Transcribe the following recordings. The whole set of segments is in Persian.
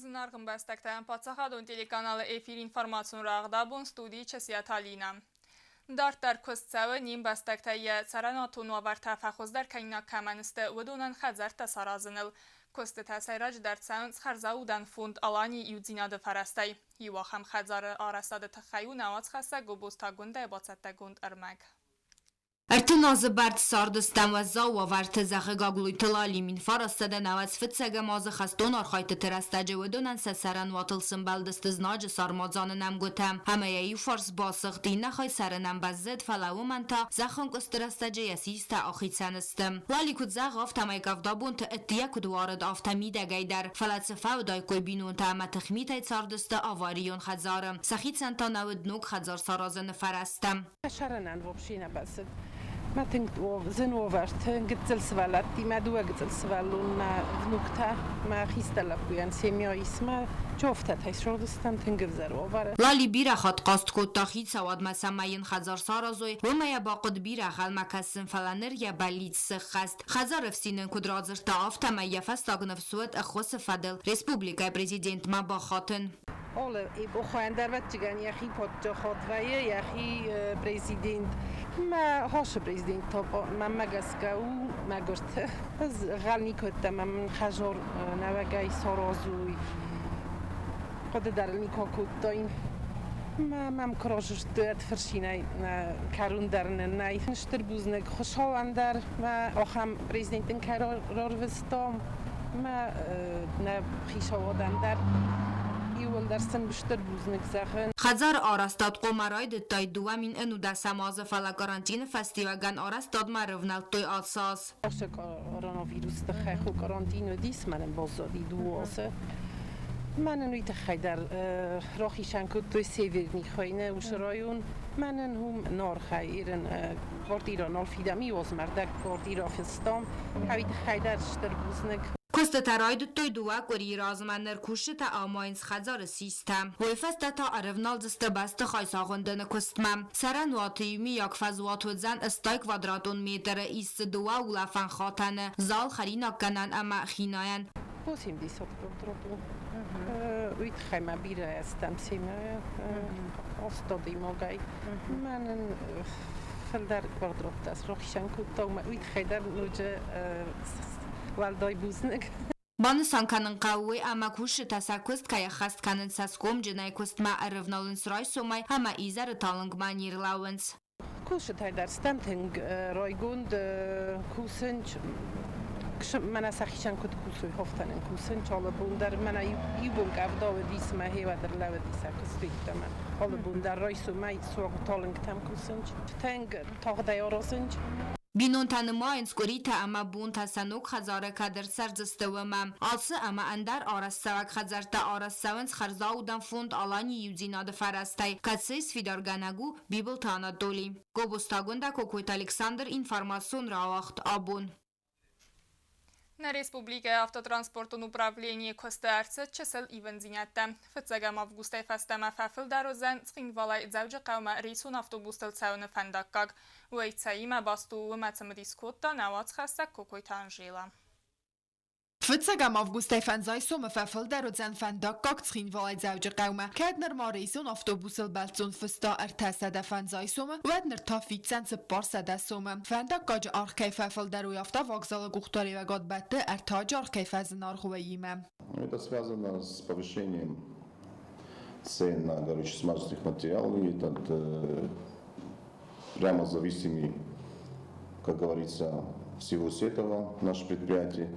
Zınarğın bəstəkdən Paçaxadon teлеканалы efir информацион рағдабун студии чесияталина. Дар костцавы ним bəstəktäyə царанатун вар təfəxüz дар kaynak kəmənistə vədunan xəzər təsarazınıl. Koste təsəyrac дар цән схарзаудан фунд алани юдзinadı fərəstəy. Yuvaxam xəzarı arasadı təxəyu nəvac xəsə gubustagund dəybacətəgund ərmək. ارتناز برد ساردستم و زاو و ورت زخه گاگلوی تلالی من فرستده نوز فتسگه ماز خستون آرخایت ترستجه و دونن سسرن واتلسن بلدست زناج سارمازان نمگوتم همه یی فرس باسختی نخوای سرنم بزد فلو من تا زخون کسترستجه یسیست آخی سنستم لالی کد زخ آفتم ای گفدابون تا اتیه کد وارد آفتمی دگی در فلسفه و دای کوی بینون تا همه تخمیت ای ساردست آواریون خزارم سخیت سن تا نود نوک خزار سارازن فرستم ما تنقو زنوفرت قتل سوالاتي ما دوا قتل سوالونا نكتة ما خيستلا بيان سيميا اسمه جوفتت هاي شردستم تنقف زروفر لالی بیره خود قاست کود تاخید سواد مسمین خزار سارازوی و ما باقد بیره خل مکسن فلانر یا بلید سخست خزار افسینن کود رازر تا آفتا ما یفستاغ نفسوت اخوص فدل رسپوبلیکای پریزیدنت ما با خاطن اوله بخوان در وقت جگن یخی پادجا خودویه یخی پریزیدنت ما هاش پریزیدنت تا من مگسکه و مگرت از غلنی کتم من خجار نوگای سارازوی خود درلنی کاکوت داین ما کراجش دوت فرشینای کارون درن نای فنشتر بوزنگ خوشحال اندر ما آخام پریزیدنتن کرار وستام ما نه خیشاوادن در خزار آرستاد قمرای دتای دوامین انو در سماز فلا کارانتین فستیوگان آرستاد مرونال توی آساس باشه کرونا ویروس تخیخ و کارانتین و دیس منم بازدادی دوازه من نوی تخی در راخیشن کد توی سیورنی خوینه و شرایون من هم نار خیرن واردی را نالفیدمی واز مردک واردی را فستام هوی تخی در شتر بوزنگ کست تراید توی دوه گوری رازمن نرکوشه تا آماینز خزار سیستم ویفست تا عرفنال زسته بست خای ساغندن کستمم سرن واتیمی یک فزواتو زن استای کوادراتون میتر ایست دوه اولافن خاتن زال خرینا کنن اما خیناین بوسیم دی سات کوادراتون ویت خیمه بیره استم سیمه استادی موگای من فلدر کوادرات است روخشن کتا و ویت خیدر نوجه والدای بوزنگ بان سانکانن قوی اما کوش تسکست که خست کنن سسکوم جنای کست ما ارفنالن سرای سومای همه ایزر تالنگ مانیر لاونس کوش تای در ستمتنگ رایگوند کوسنج من سخیشن کد کوسوی هفتنن کوسنج حالا بوندر من ایبون گفدا و دیس ما هیو در لو دیس کستیت من حالا بوندر رای سومای سوق تالنگ تم کوسنج تنگ تاق دیاراسنج بینون تنماینس گوریتا اما بون تسنوک خزاره کدر سرزسته و مم آلسه اما اندر آرست سوک خزرتا آرست سوینس خرزاودن فوند آلانی یوزیناد فرسته کتسیس فیدارگانگو بیبل تانا دولی گوبستاگونده کوکویت الکساندر информацион راوخت آبون На Республике автотранспортун управление Костарцы чесел ивензинятта. Фыцагам августай фастама фафыл дарозан цхинвалай завжы қаума рейсун автобустыл цауны фандаккаг. Уэйцаима басту умацамадискотта навац хасса кокойтан жила. Фыцагам августай фанзай сома фафыл дарозан фандаккаг цхинвалай завжы қаума. Каднер ма рейсун автобусыл балцун фыста ارتاسده фанзай сома ودنر تا فیتسن سپار سده сома. فندکاج архкай фафыл дару яфта вокзалы гухтари ва гадбатты артаج архкай фазынар хуаима. Это связано с повышением цен на горюче-смазочных материалов. И этот прямо зависимый, как говорится, всего с этого наше предприятие.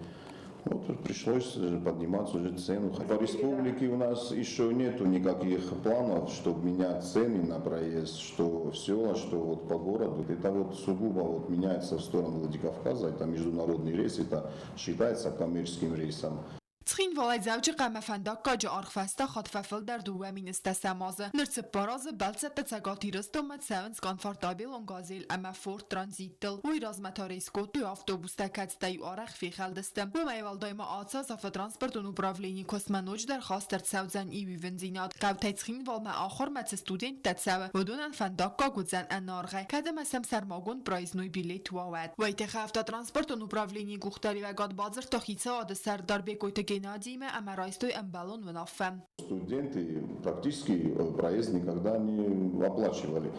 Вот пришлось поднимать уже цену. По республике у нас еще нету никаких планов, чтобы менять цены на проезд, что все, что вот по городу. Это вот сугубо вот меняется в сторону Владикавказа. Это международный рейс, это считается коммерческим рейсом. цхинвалай завжы қама фандаккаج архфаста хатфафыл дар дуамин истасамазы. Нырцы паразы балцатта цагати рыстомат савинс комфортабел онгазил ама форт транзиттл. Уй разматари скоту автобуста кацтай арах фихалдыстым. و майвал дайма آتساز автотранспортун управление космонож در خواست در سوزن ایوی ونزینات. قوتای цхинвал ما آخر مت студент تتساوه ودونن فندکا گودزن انارغه. کدم اسم سرماگون پرایزنوی بیلیت واود. ویتخ автотранспортун управление گوختاری و گاد بازر تا خیصه آد سردار بگویت Геннадием Амарайстой Амбалон Ванафем. Студенты практически проезд никогда не оплачивали.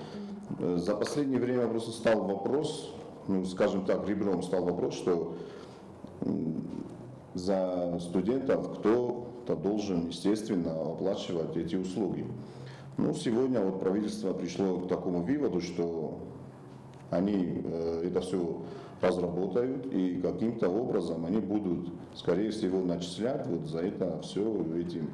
За последнее время просто стал вопрос, ну, скажем так, ребром стал вопрос, что за студентов кто-то должен, естественно, оплачивать эти услуги. Ну, сегодня вот правительство пришло к такому выводу, что они это все разработают и каким-то образом они будут, скорее всего, начислять вот за это все этим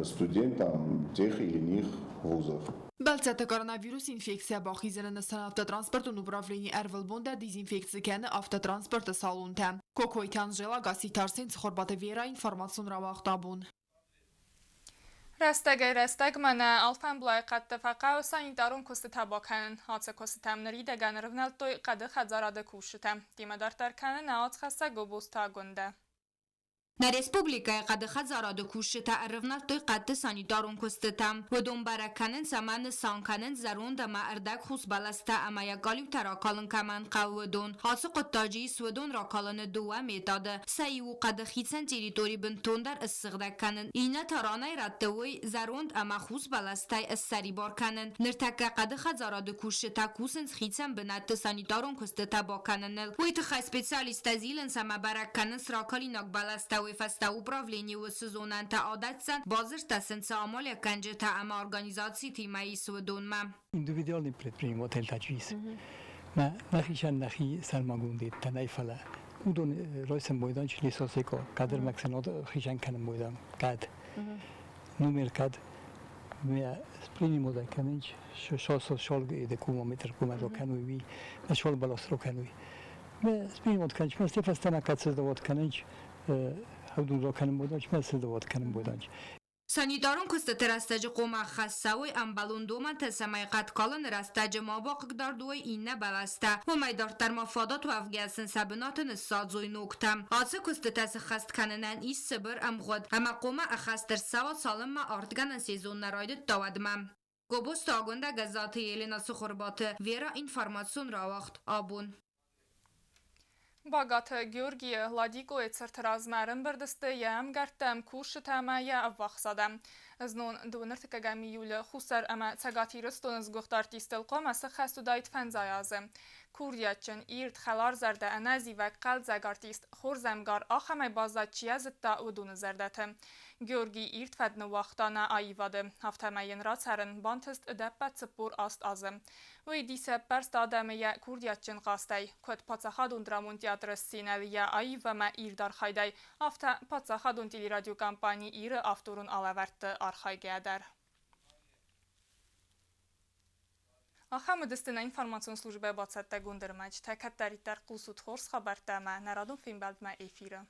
студентам тех или иных вузов. Balcete koronavirus infeksiya baxizene nistan avtotransportun upravlení Ervilbunda dezinfeksiyene avtotransport salonta. Kokoytan jela gasitarsin xorbat vera informatsiyon ravaqtabun. رستگ من الفن بلای قد تفقه و سانیتارون کست تباکن حادثه کست تمنری دگن رونل توی قد خزاراده کوشتم دیمه دارتر کنه نهاد خسته گوبوستا گنده Na Respublika qad zarad kushta arvnal toy qad sanitarun kustetam و دنبرکنن سمن سانکنن زرون دم اردک خوس بلسته اما یکالیو تراکالن کمن قودون حاس قطاجی سودون راکالن دوه میتاده سیو قد خیتسن تریتوری بنتون در استغدک کنن اینه ترانه رتوی زرون اما خوس بلسته السری بار کنن نرتک قد خزاراد کوشتا کوسن خیتسن بنت سانیتارون کستتا با کنن ویت خ سپیشالیست زیلن سما برکنن سراکالی ناک بلسته Феста управления в сезонен та адатсен базирта сенсамалия канжета ама организации тимаи сведонма. Индивидуальный предприниматель таджис. Нахишан нахи сармагунди танайфала. Удон ройсен бойдан чили сосеко кадр максенод хишан канен бойдан кад. Номер кад me sprijinimo da kanenč šol ide kumometr kumado kanui na šol balostro kanui. Me sprijinimo da kanenč me stefa stana kad se da kanenč هودون را کنم بودنش مثل دوات کنم بودنش سانیدارون کست ترستج قوم خاصوی امبالون دومن تسمای قد کالن رستج ما باق دار دوی اینه بلسته و میدار در مفادات و افگاسن سبناتن سازوی نوکتم آسه کست تس خست کننن ای سبر ام خود اما قوم اخستر سوا سالم ما آرتگنن سیزون نراید داودمم گوبوست آگونده گزاته یلینا سخوربات ویرا اینفارماسیون را وقت آبون باگات گیورگی لادیگوی سرترازمرن بردسته یم گرتم کوش تمه یا افاقصادم از نون دونرتک گمی یول خوسر اما تگاتی رستون از گختار تیستل قوم از خستو دایت فنزایازم کوریاتچن ایرد خلار زرده انازی و قل زگارتیست خور زمگار آخمه بازد چیازتا و دون زردتم گیورگی ایرد فدن وقتانه آیواده هفته مین را سرن بانتست ادبت سپور آست آزم و دیسه برست آدمه یا کوریاتچن قاسته کد پاتسخادون درامون تیاتر سینوی یا آیو و ما ایردار خایده هفته پاتسخادون تیلی رادیو کمپانی ایر افتورون آلورت آرخایگه در آخه مدستنا اینفارماسیون службе бацатта гундермач такат даритар қусут хорс хабартама нарадун филм балдма эфира